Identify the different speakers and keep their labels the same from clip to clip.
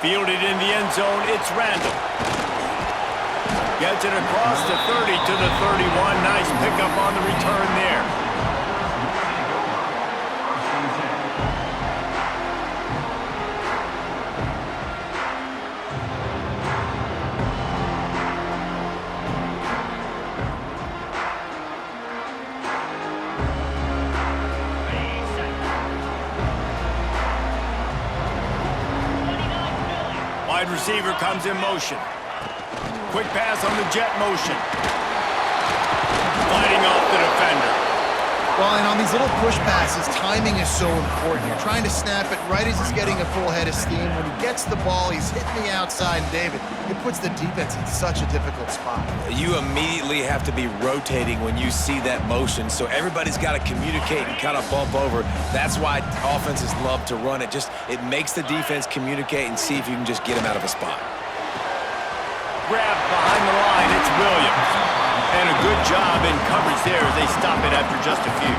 Speaker 1: Fielded in the end zone, it's Randall. Gets it across the 30 to the 31. Nice pickup on the return there. Wide receiver comes in motion. Quick pass on the jet motion. Fighting off the defender.
Speaker 2: Well, and on these little push passes, timing is so important. You're trying to snap it right as he's getting a full head of steam. When he gets the ball, he's hitting the outside. And David, it puts the defense in such a difficult spot.
Speaker 3: You immediately have to be rotating when you see that motion, so everybody's got to communicate and kind of bump over. That's why offenses love to run it. It makes the defense communicate and see if you can just get him out of a spot.
Speaker 1: Grab behind the line, it's Williams. And a good job in coverage there as they stop it after just a few.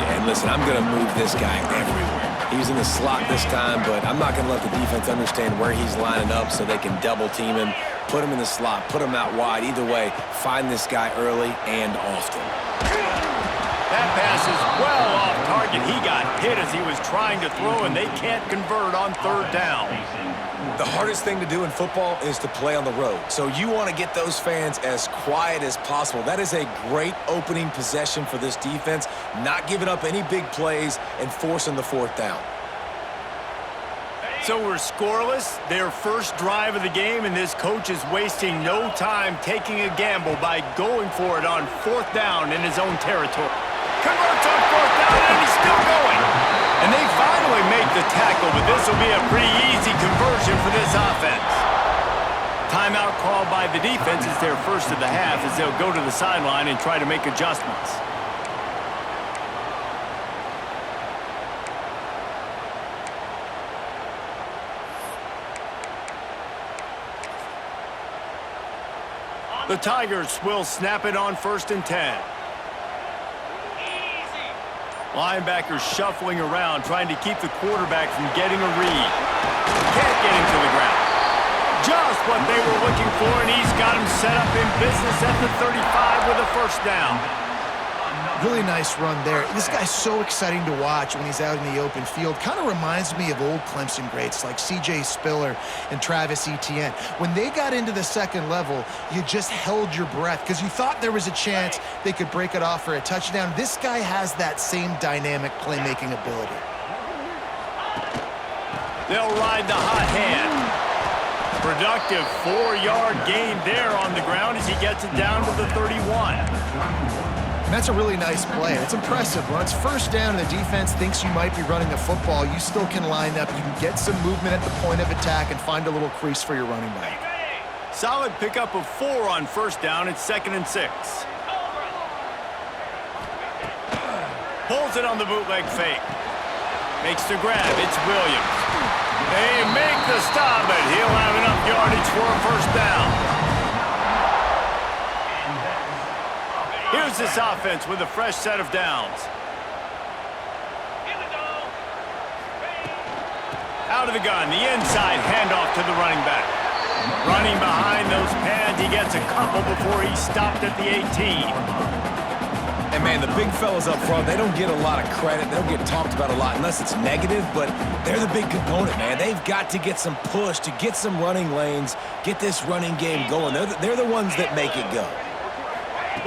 Speaker 3: Yeah, and listen, I'm going to move this guy everywhere. He's in the slot this time, but I'm not going to let the defense understand where he's lining up so they can double team him, put him in the slot, put him out wide. Either way, find this guy early and often.
Speaker 1: That pass is well off target. He got hit as he was trying to throw, and they can't convert on third down.
Speaker 3: The hardest thing to do in football is to play on the road. So you want to get those fans as quiet as possible. That is a great opening possession for this defense, not giving up any big plays and forcing the fourth down.
Speaker 1: So we're scoreless, their first drive of the game, and this coach is wasting no time taking a gamble by going for it on fourth down in his own territory. Converts on fourth down, and he's still going. And they finally make the tackle, but this will be a pretty easy conversion for this offense. Timeout called by the defense is their first of the half as they'll go to the sideline and try to make adjustments. The Tigers will snap it on 1st and 10. Linebackers shuffling around, trying to keep the quarterback from getting a read. Can't get him to the ground. Just what they were looking for, and he's got him set up in business at the 35 with a first down.
Speaker 2: Really nice run there. This guy's so exciting to watch when he's out in the open field. Kind of reminds me of old Clemson greats like C.J. Spiller and Travis Etienne. When they got into the second level, you just held your breath because you thought there was a chance they could break it off for a touchdown. This guy has that same dynamic playmaking ability.
Speaker 1: They'll ride the hot hand. Productive 4-yard gain there on the ground as he gets it down to the 31.
Speaker 2: And that's a really nice play. It's impressive. When it's first down and the defense thinks you might be running the football, you still can line up. You can get some movement at the point of attack and find a little crease for your running back.
Speaker 1: Solid pickup of 4 on first down. It's 2nd and 6. Pulls it on the bootleg fake. Makes the grab. It's Williams. They make the stop, but he'll have enough yardage for a first down. Here's this offense with a fresh set of downs. Out of the gun, the inside handoff to the running back. Running behind those pads, he gets a couple before he stopped at the 18.
Speaker 3: And, man, the big fellas up front, they don't get a lot of credit. They don't get talked about a lot unless it's negative, but they're the big component, man. They've got to get some push to get some running lanes, get this running game going. They're the ones that make it go.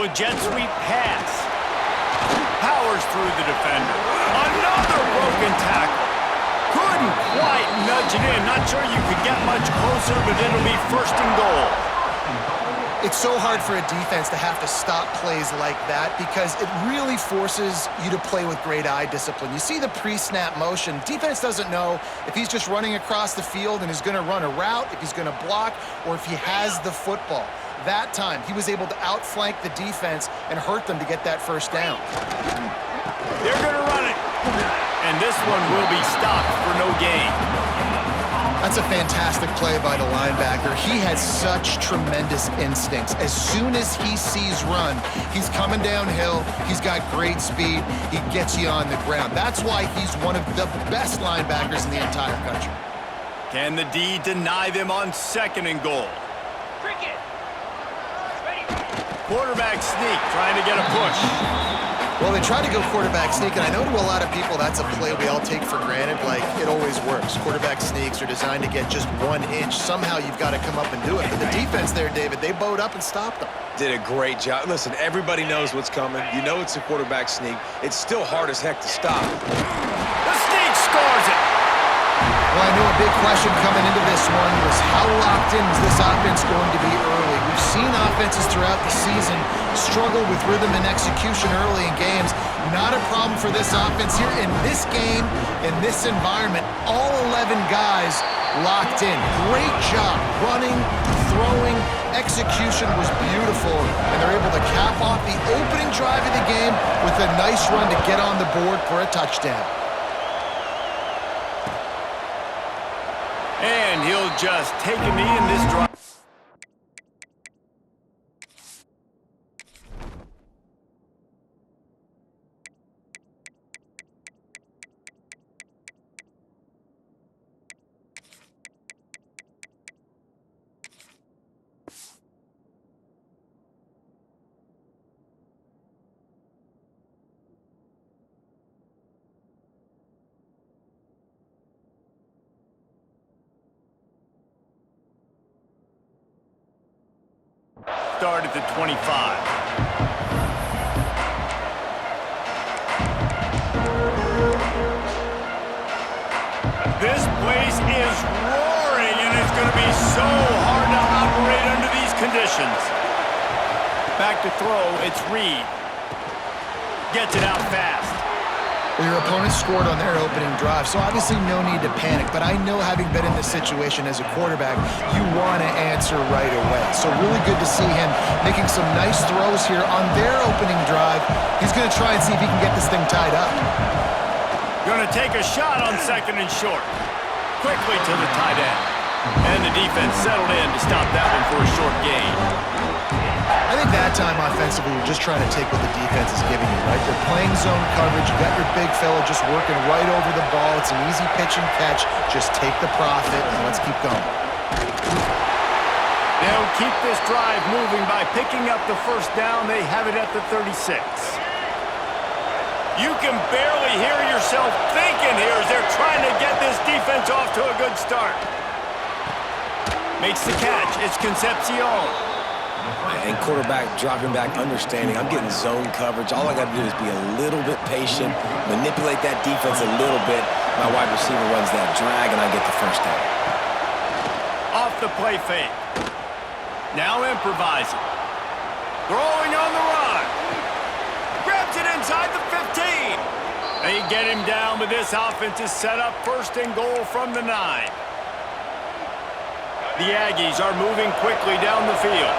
Speaker 1: With jet sweep pass. Powers through the defender. Another broken tackle. Couldn't quite nudge it in. Not sure you could get much closer, but it'll be 1st and goal.
Speaker 2: It's so hard for a defense to have to stop plays like that because it really forces you to play with great eye discipline. You see the pre-snap motion. Defense doesn't know if he's just running across the field and is going to run a route, if he's going to block, or if he has the football. That time, he was able to outflank the defense and hurt them to get that first down.
Speaker 1: They're going to run it. And this one will be stopped for no gain.
Speaker 2: That's a fantastic play by the linebacker. He has such tremendous instincts. As soon as he sees run, he's coming downhill. He's got great speed. He gets you on the ground. That's why he's one of the best linebackers in the entire country.
Speaker 1: Can the D deny them on 2nd and goal? Quarterback sneak, trying to get a push.
Speaker 2: Well, they try to go quarterback sneak, and I know to a lot of people that's a play we all take for granted, like it always works. Quarterback sneaks are designed to get just 1 inch. Somehow you've got to come up and do it. But the defense there, David, they bowed up and stopped them.
Speaker 3: Did a great job. Listen, everybody knows what's coming. You know it's a quarterback sneak. It's still hard as heck to stop.
Speaker 1: The sneak scores it.
Speaker 2: Well, I know a big question coming into this one was how locked in was this offense going to be early? We've seen offenses throughout the season struggle with rhythm and execution early in games. Not a problem for this offense here. In this game, in this environment, all 11 guys locked in. Great job running, throwing. Execution was beautiful, and they're able to cap off the opening drive of the game with a nice run to get on the board for a touchdown.
Speaker 1: And he'll just take a knee in this drive. Start at the 25. This place is roaring, and it's going to be so hard to operate under these conditions. Back to throw, it's Reed. Gets it out fast.
Speaker 2: Well, your opponent scored on their opening drive, so obviously no need to panic. But I know, having been in this situation as a quarterback, you want to answer right away. So really good to see him making some nice throws here on their opening drive. He's going to try and see if he can get this thing tied up.
Speaker 1: Going to take a shot on 2nd and short. Quickly to the tight end. And the defense settled in to stop that one for a short gain.
Speaker 2: I think that time offensively, you're just trying to take what the defense is giving you, right? They're playing zone coverage. You got your big fella just working right over the ball. It's an easy pitch and catch. Just take the profit, and let's keep going.
Speaker 1: They'll keep this drive moving by picking up the 1st down. They have it at the 36. You can barely hear yourself thinking here as they're trying to get this defense off to a good start. Makes the catch. It's Concepcion.
Speaker 3: And quarterback dropping back, understanding I'm getting zone coverage. All I got to do is be a little bit patient, manipulate that defense a little bit. My wide receiver runs that drag, and I get the 1st down.
Speaker 1: Off the play fake. Now improvising. Throwing on the run. Grabs it inside the 15. They get him down, but this offense is set up 1st and goal from the 9. The Aggies are moving quickly down the field.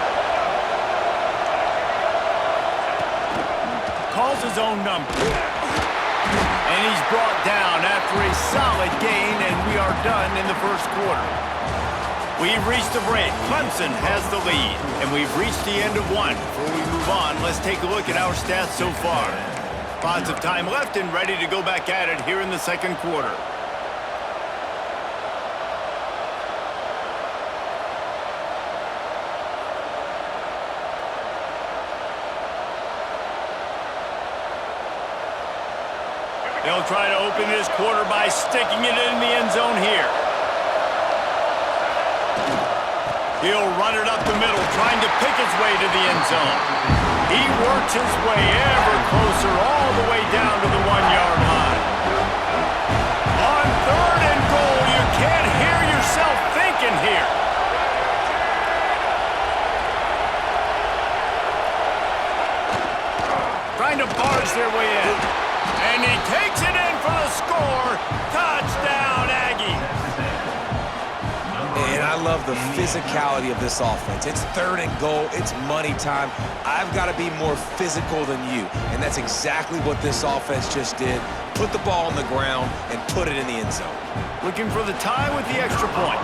Speaker 1: Calls his own number. And he's brought down after a solid gain, and we are done in the 1st quarter. We've reached the break. Clemson has the lead, and we've reached the end of one. Before we move on, let's take a look at our stats so far. Lots of time left and ready to go back at it here in the 2nd quarter. They'll try to open this quarter by sticking it in the end zone here. He'll run it up the middle, trying to pick his way to the end zone. He works his way ever closer all the way down to the 1-yard line. On 3rd and goal, you can't hear yourself thinking here. Trying to barge their way in. And he takes it in for the score. Touchdown, Aggies.
Speaker 3: And I love the physicality of this offense. It's 3rd and goal. It's money time. I've got to be more physical than you. And that's exactly what this offense just did. Put the ball on the ground and put it in the end zone.
Speaker 1: Looking for the tie with the extra point.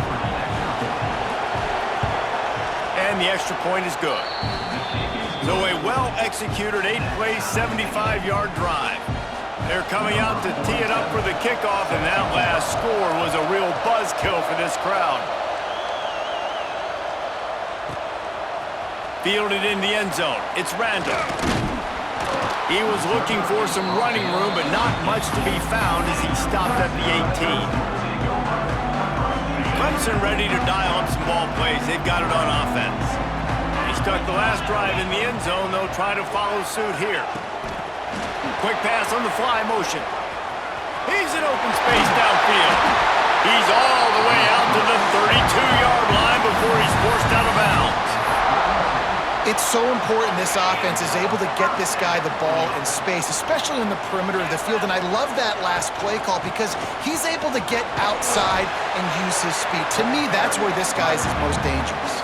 Speaker 1: And the extra point is good. So a well-executed 8-play, 75-yard drive. They're coming out to tee it up for the kickoff, and that last score was a real buzz overkill for this crowd. Fielded in the end zone. It's Randall. He was looking for some running room, but not much to be found as he stopped at the 18. Clemson ready to dial up some ball plays. They've got it on offense. He stuck the last drive in the end zone. They'll try to follow suit here. Quick pass on the fly motion. He's in open space downfield. He's all the way out to the 32-yard line before he's forced out of bounds.
Speaker 2: It's so important this offense is able to get this guy the ball in space, especially in the perimeter of the field. And I love that last play call because he's able to get outside and use his speed. To me, that's where this guy is his most dangerous.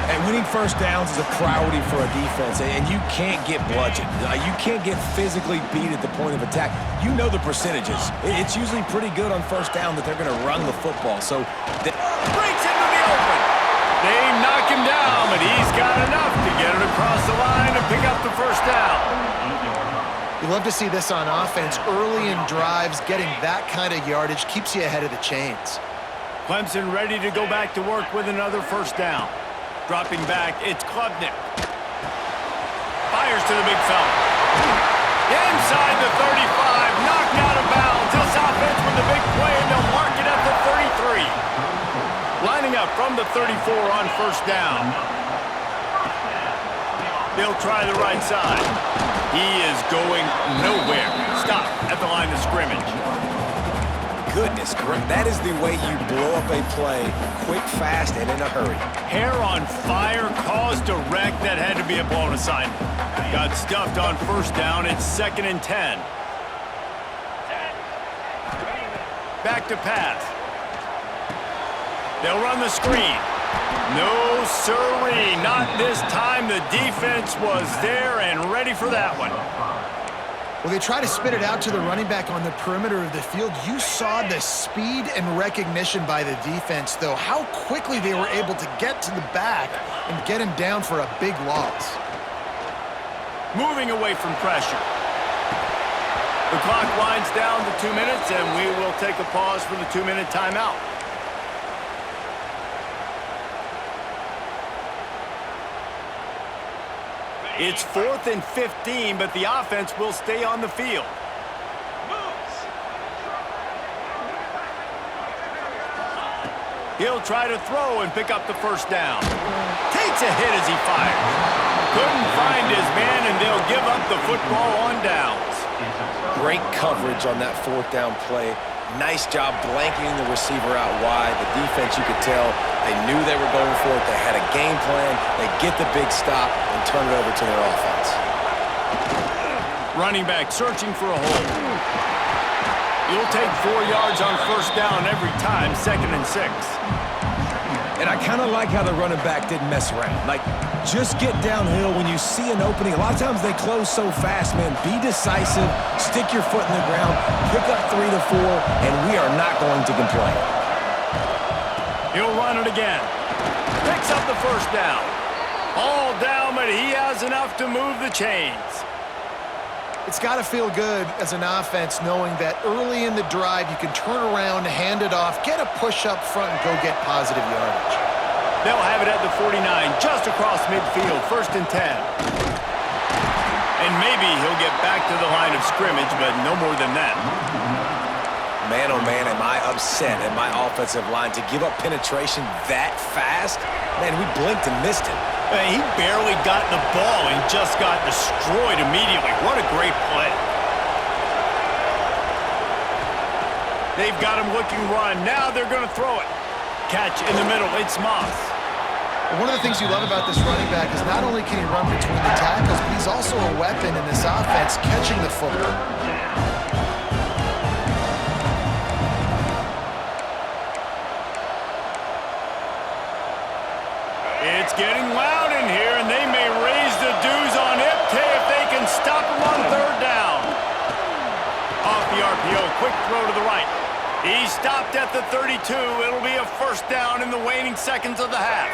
Speaker 3: And winning first downs is a priority for a defense, and you can't get bludgeoned. You can't get physically beat at the point of attack. You know the percentages. It's usually pretty good on first down that they're going to run the football. So
Speaker 1: breaks into the open. They knock him down, but he's got enough to get it across the line and pick up the first down.
Speaker 2: You love to see this on offense. Early in drives, getting that kind of yardage keeps you ahead of the chains.
Speaker 1: Clemson ready to go back to work with another first down. Dropping back, it's Klubnik. Fires to the big fella. Inside the 35, knocked out of bounds. This offense with the big play, and they'll mark it at the 33. Lining up from the 34 on first down. They'll try the right side. He is going nowhere. Stop at the line of scrimmage.
Speaker 3: Goodness, that is the way you blow up a play, quick, fast, and in a hurry.
Speaker 1: Hair on fire, caused a wreck that had to be a blown assignment. Got stuffed on first down. It's 2nd and 10. Back to pass. They'll run the screen. No siree, not this time. The defense was there and ready for that one.
Speaker 2: Well, they try to spit it out to the running back on the perimeter of the field. You saw the speed and recognition by the defense, though. How quickly they were able to get to the back and get him down for a big loss.
Speaker 1: Moving away from pressure. The clock winds down to 2 minutes, and we will take a pause for the 2-minute timeout. It's 4th and 15, but the offense will stay on the field. He'll try to throw and pick up the first down. Takes a hit as he fires. Couldn't find his man, and they'll give up the football on downs.
Speaker 3: Great coverage on that 4th down play. Nice job blanketing the receiver out wide. The defense, you could tell, they knew they were going for it. They had a game plan. They get the big stop and turn it over to their offense.
Speaker 1: Running back searching for a hole. You'll take 4 yards on first down every time, 2nd and 6.
Speaker 3: And I kind of like how the running back didn't mess around. Like, just get downhill when you see an opening. A lot of times they close so fast, man. Be decisive, stick your foot in the ground, pick up 3 to 4, and we are not going to complain.
Speaker 1: He'll run it again. Picks up the first down. All down, but he has enough to move the chains.
Speaker 2: It's got to feel good as an offense knowing that early in the drive you can turn around, hand it off, get a push up front, and go get positive yardage.
Speaker 1: They'll have it at the 49, just across midfield, 1st and 10. And maybe he'll get back to the line of scrimmage, but no more than that.
Speaker 3: Man, oh man, am I upset at my offensive line to give up penetration that fast? Man, we blinked and missed it.
Speaker 1: He barely got the ball and just got destroyed immediately. What a great play. They've got him looking run. Now they're going to throw it. Catch in the middle. It's Moss.
Speaker 2: And one of the things you love about this running back is not only can he run between the tackles, but he's also a weapon in this offense catching the football.
Speaker 1: It's getting loud in here, and they may raise the dues on Ipte if they can stop him on 3rd down. Off the RPO, quick throw to the right. He stopped at the 32. It'll be a first down in the waning seconds of the half.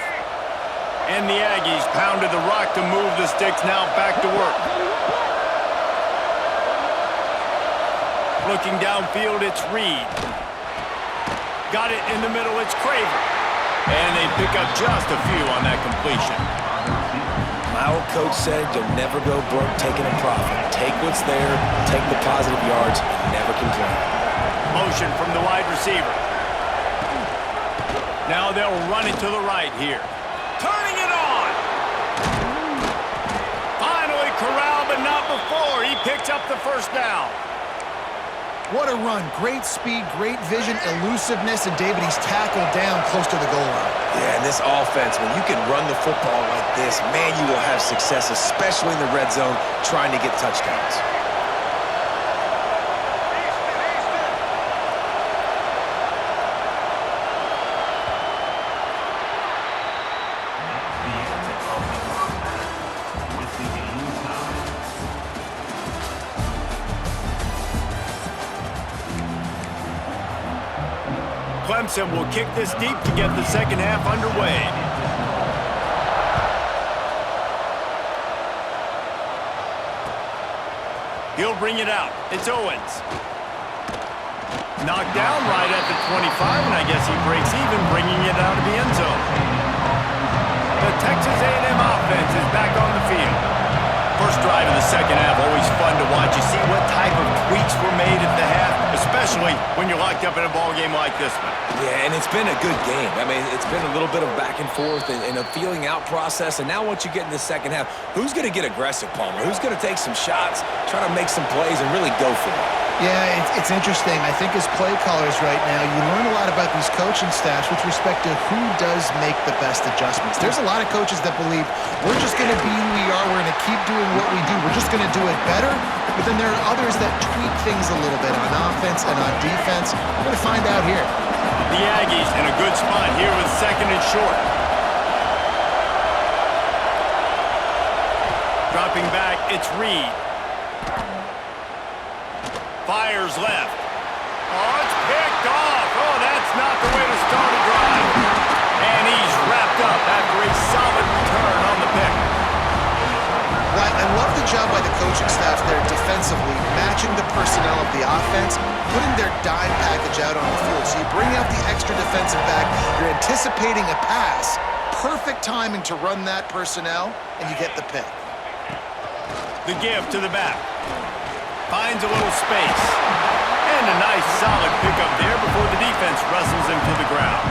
Speaker 1: And the Aggies pounded the rock to move the sticks, now back to work. Looking downfield, it's Reed. Got it in the middle. It's Craver. And they pick up just a few on that completion.
Speaker 3: My old coach said you'll never go broke taking a profit. Take what's there, take the positive yards, and never complain.
Speaker 1: Motion from the wide receiver. Now they'll run it to the right here. Turning it on. Finally corralled, but not before. He picks up the first down.
Speaker 2: What a run. Great speed, great vision, elusiveness, and David, he's tackled down close to the goal line.
Speaker 3: Yeah, and this offense, when you can run the football like this, man, you will have success, especially in the red zone, trying to get touchdowns.
Speaker 1: Clemson will kick this deep to get the second half underway. He'll bring it out. It's Owens. Knocked down right at the 25, and I guess he breaks even, bringing it out of the end zone. The Texas A&M offense is back on the field. First drive of the second half, always fun to watch. You see what type of tweaks were made at the half, especially when you're locked up in a ball game like this one.
Speaker 3: Yeah, and it's been a good game. I mean, it's been a little bit of back and forth and a feeling out process. And now once you get in the second half, who's going to get aggressive, Palmer? Who's going to take some shots, try to make some plays, and really go for it?
Speaker 2: Yeah, it's interesting. I think as play callers right now, you learn a lot about these coaching staffs with respect to who does make the best adjustments. There's a lot of coaches that believe we're just going to be who we are. We're going to keep doing what we do. We're just going to do it better. But then there are others that tweak things a little bit on offense and on defense. We're going to find out here.
Speaker 1: The Aggies in a good spot here with second and short. Dropping back, it's Reed. Fires left. Oh, it's picked off. Oh, that's not the way to start a drive. And he's wrapped up after a solid return on the pick.
Speaker 2: I love the job by the coaching staff there defensively, matching the personnel of the offense, putting their dime package out on the field. So you bring out the extra defensive back, you're anticipating a pass, perfect timing to run that personnel, and you get the pick.
Speaker 1: The give to the back. Finds a little space. And a nice solid pickup there before the defense wrestles him to the ground.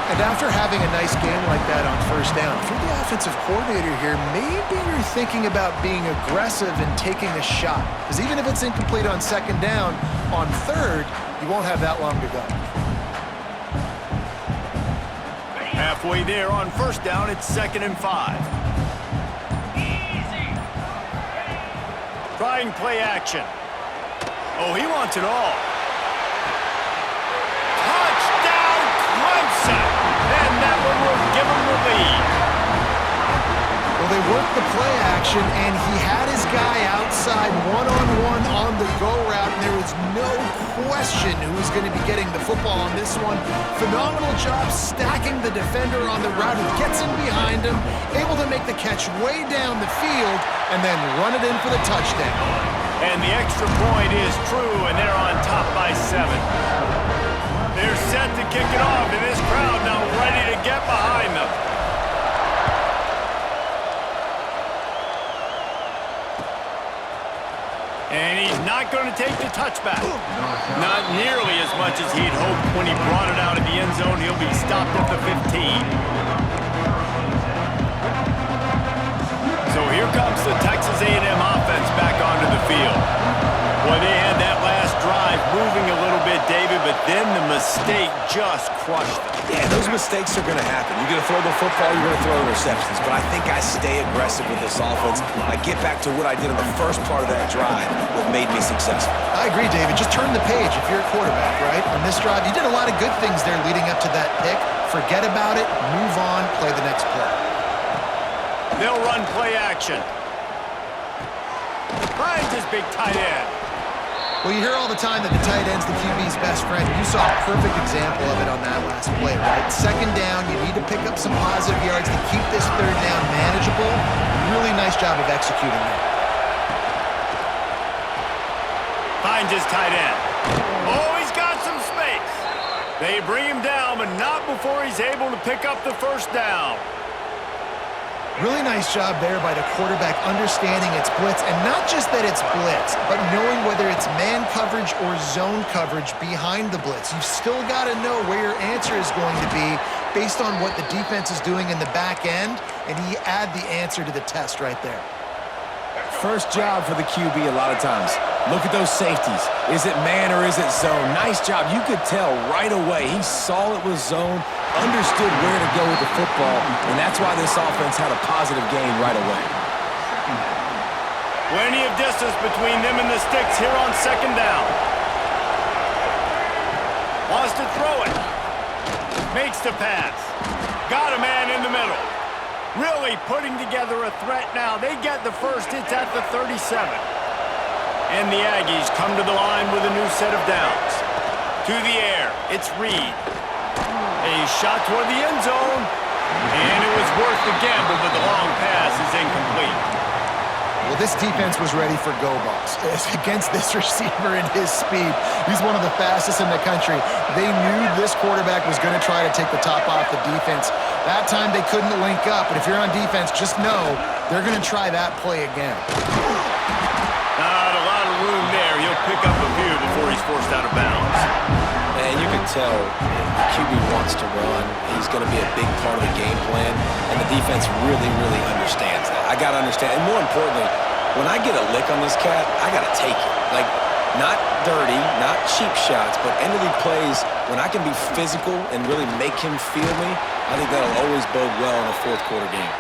Speaker 2: And after having a nice game like that on first down, if you're the offensive coordinator here, maybe you're thinking about being aggressive and taking a shot. Because even if it's incomplete on second down, on third, you won't have that long to go.
Speaker 1: Halfway there on first down, it's 2nd and 5. Trying play action. Oh, he wants it all. Touchdown, Clemson! And that one will give him the lead.
Speaker 2: Well, they worked the play action, and he had his guy outside one-on-one on the go route, and there was no question who was going to be getting the football on this one. Phenomenal job stacking the defender on the route. He gets in behind him, able to make the catch way down the field, and then run it in for the touchdown.
Speaker 1: And the extra point is true, and they're on top by 7. They're set to kick it off, and this crowd now ready to get behind them. And he's not going to take the touchback. Not nearly as much as he'd hoped when he brought it out of the end zone. He'll be stopped at the 15. So here comes the Texas A&M offense back onto the field. Boy, they had that last drive moving a little bit, David, but then the mistake just crushed them.
Speaker 3: Yeah, those mistakes are going to happen. You're going to throw the football, you're going to throw interceptions. But I think I stay aggressive with this offense. I get back to what I did in the first part of that drive that made me successful.
Speaker 2: I agree, David. Just turn the page if you're a quarterback, right? On this drive, you did a lot of good things there leading up to that pick. Forget about it, move on, play the next play.
Speaker 1: They'll run play action. Finds his big tight end.
Speaker 2: Well, you hear all the time that the tight end's the QB's best friend. You saw a perfect example of it on that last play, right? Second down, you need to pick up some positive yards to keep this third down manageable. Really nice job of executing that. Finds
Speaker 1: his tight end. Oh, he's got some space. They bring him down, but not before he's able to pick up the first down.
Speaker 2: Really nice job there by the quarterback understanding it's blitz, and not just that it's blitz, but knowing whether it's man coverage or zone coverage behind the blitz. You've still got to know where your answer is going to be based on what the defense is doing in the back end, and he add the answer to the test right there.
Speaker 3: First job for the QB a lot of times. Look at those safeties. Is it man or is it zone? Nice job. You could tell right away. He saw it was zone, understood where to go with the football, and that's why this offense had a positive gain right away.
Speaker 1: Plenty of distance between them and the sticks here on second down. Wants to throw it. Makes the pass. Got a man in the middle. Really putting together a threat now. They get the first. It's at the 37. And the Aggies come to the line with a new set of downs. To the air. It's Reed. A shot toward the end zone. And it was worth the gamble, but the long pass is incomplete.
Speaker 2: Well, this defense was ready for go-balls. Against this receiver and his speed, he's one of the fastest in the country. They knew this quarterback was going to try to take the top off the defense. That time they couldn't link up, but if you're on defense, just know they're going to try that play again.
Speaker 1: Not a lot of room there. He'll pick up a few before he's forced out of bounds.
Speaker 3: And you can tell the QB wants to run. He's going to be a big part of the game plan, and the defense really, really understands that. I got to understand, and more importantly, when I get a lick on this cat, I got to take it. Like, not dirty, not cheap shots, but end-of-the plays, when I can be physical and really make him feel me, I think that'll always bode well in a fourth-quarter game.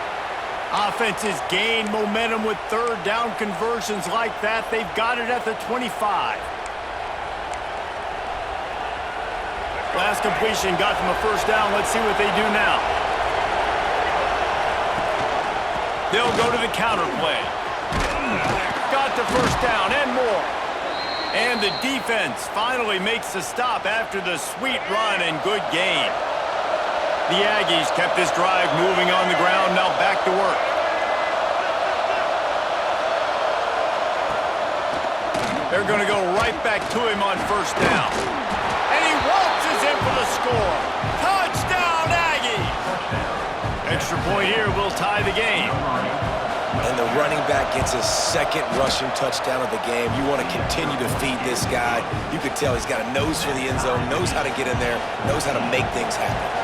Speaker 1: Offenses gain momentum with third down conversions like that. They've got it at the 25. Last completion got them a first down. Let's see what they do now. They'll go to the counter play. Got the first down and more. And the defense finally makes the stop after the sweet run and good gain. The Aggies kept this drive moving on the ground. Now back to work. They're going to go right back to him on first down. And he waltzes in for the score. Touchdown, Aggies! Extra point here will tie the game.
Speaker 3: And the running back gets his second rushing touchdown of the game. You want to continue to feed this guy. You could tell he's got a nose for the end zone, knows how to get in there, knows how to make things happen.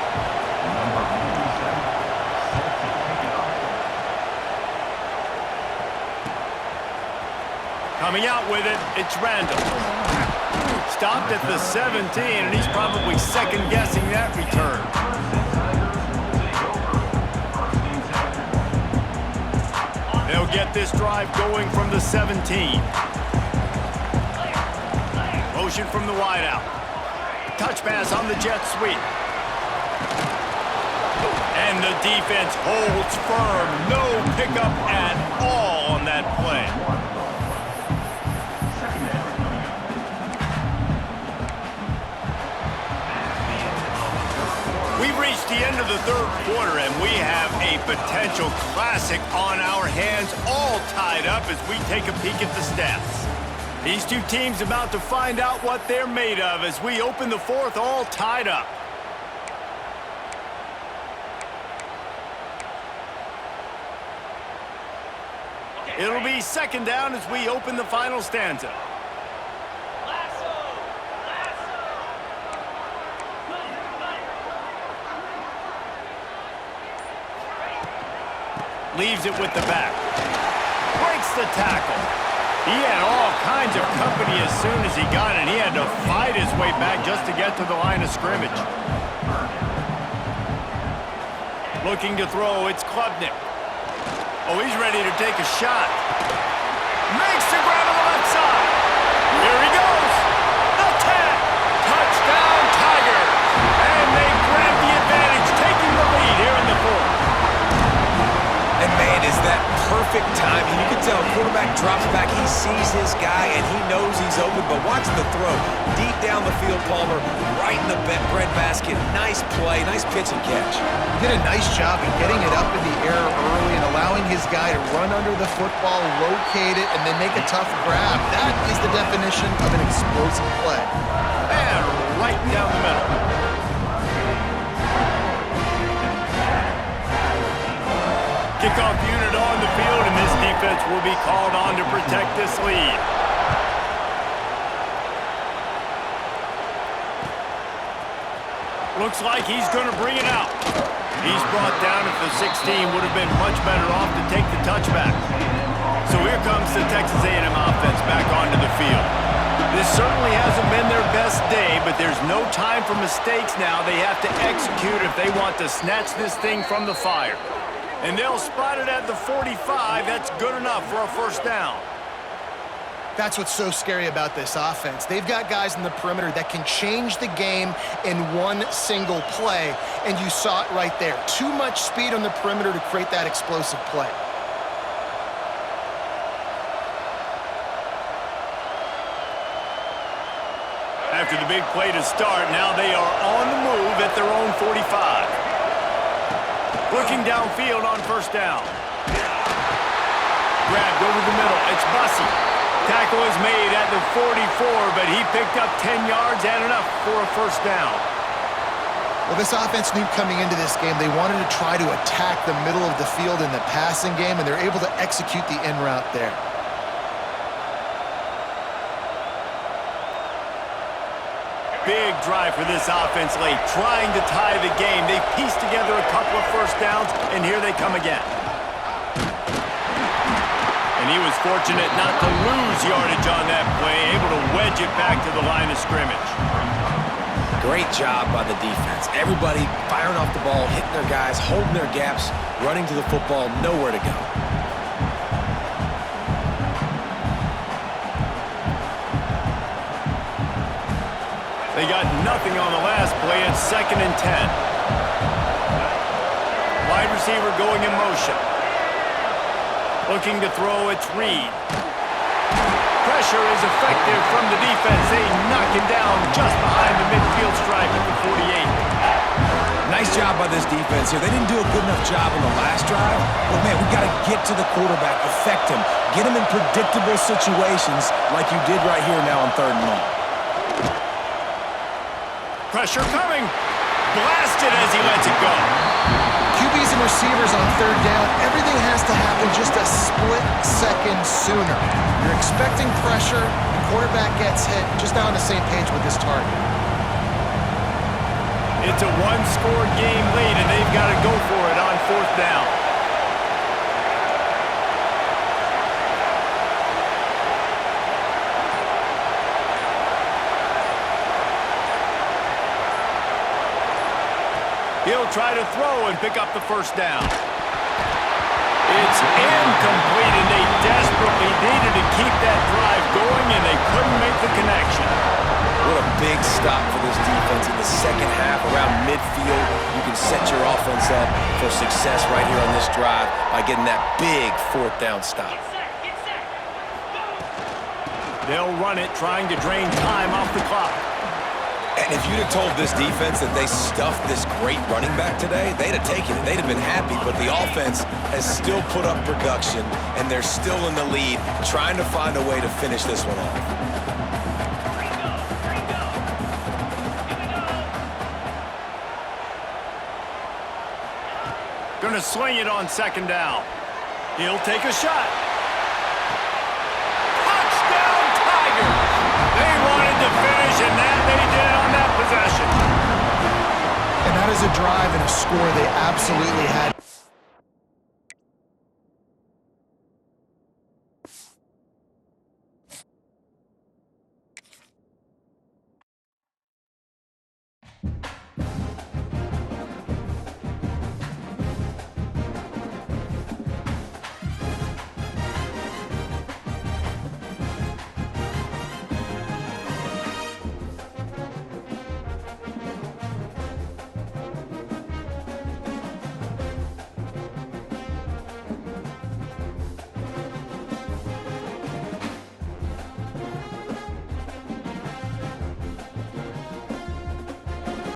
Speaker 1: Coming out with it, it's Randall. Stopped at the 17, and he's probably second-guessing that return. They'll get this drive going from the 17. Motion from the wideout. Touch pass on the jet sweep. And the defense holds firm. No pickup at all on that play. We've reached the end of the third quarter, and we have a potential classic on our hands, all tied up as we take a peek at the stats. These two teams about to find out what they're made of as we open the fourth, all tied up. It'll be second down as we open the final stanza. Leaves it with the back. Breaks the tackle. He had all kinds of company as soon as he got it. He had to fight his way back just to get to the line of scrimmage. Looking to throw, it's Klubnik. Oh, he's ready to take a shot. Makes the grab on the left side. Here he goes. The 10. Touchdown, Tigers. And they grab the advantage, taking the lead here in the fourth.
Speaker 3: And man, is that perfect timing. You can tell quarterback drops back, he sees his guy, and he knows he's open, but watch the throw. Deep down the field, Palmer, right in the breadbasket. Nice play, nice pitch and catch.
Speaker 2: He did a nice job in getting it up in the air early and allowing his guy to run under the football, locate it, and then make a tough grab. That is the definition of an explosive play.
Speaker 1: And right down the middle. this lead. Looks like he's going to bring it out. He's brought down at the 16. Would have been much better off to take the touchback. So here comes the Texas A&M offense back onto the field. This certainly hasn't been their best day, but there's no time for mistakes now. They have to execute if they want to snatch this thing from the fire. And they'll spot it at the 45. That's good enough for a first down.
Speaker 2: That's what's so scary about this offense. They've got guys in the perimeter that can change the game in one single play, and you saw it right there. Too much speed on the perimeter to create that explosive play.
Speaker 1: After the big play to start, now they are on the move at their own 45. Looking downfield on first down. Grabbed over the middle. It's Bussey. Tackle is made at the 44, but he picked up 10 yards and enough for a first down.
Speaker 2: Well, this offense knew coming into this game they wanted to try to attack the middle of the field in the passing game, and they're able to execute the in route there.
Speaker 1: Big drive for this offense late, trying to tie the game. They pieced together a couple of first downs, and here they come again. And he was fortunate not to lose yardage on that play, able to wedge it back to the line of scrimmage.
Speaker 3: Great job by the defense. Everybody firing off the ball, hitting their guys, holding their gaps, running to the football, nowhere to go.
Speaker 1: They got nothing on the last play. It's 2nd and 10. Wide receiver going in motion. Looking to throw, it's Reed. Pressure is effective from the defense. They knock him down just behind the midfield stripe at the 48.
Speaker 3: Nice job by this defense here. They didn't do a good enough job on the last drive, but man, we got to get to the quarterback, affect him, get him in predictable situations like you did right here now on 3rd and long.
Speaker 1: Pressure coming. Blasted as he lets it go.
Speaker 2: QBs and receivers on 3rd down, everything has to happen just a split second sooner. You're expecting pressure, the quarterback gets hit, just not on the same page with this target.
Speaker 1: It's a one-score game lead, and they've got to go for it on 4th down. He'll try to throw and pick up the first down. It's incomplete, and they desperately needed to keep that drive going, and they couldn't make the connection.
Speaker 3: What a big stop for this defense in the second half. Around midfield, you can set your offense up for success right here on this drive by getting that big 4th down stop.
Speaker 1: They'll run it, trying to drain time off the clock.
Speaker 3: And if you'd have told this defense that they stuffed this great running back today, they'd have taken it. They'd have been happy, but the offense has still put up production, and they're still in the lead, trying to find a way to finish this one off.
Speaker 1: Gonna swing it on 2nd down. He'll take a shot. Touchdown, Tigers! They wanted to finish, and that they did on that possession.
Speaker 2: And that is a drive and a score they absolutely had.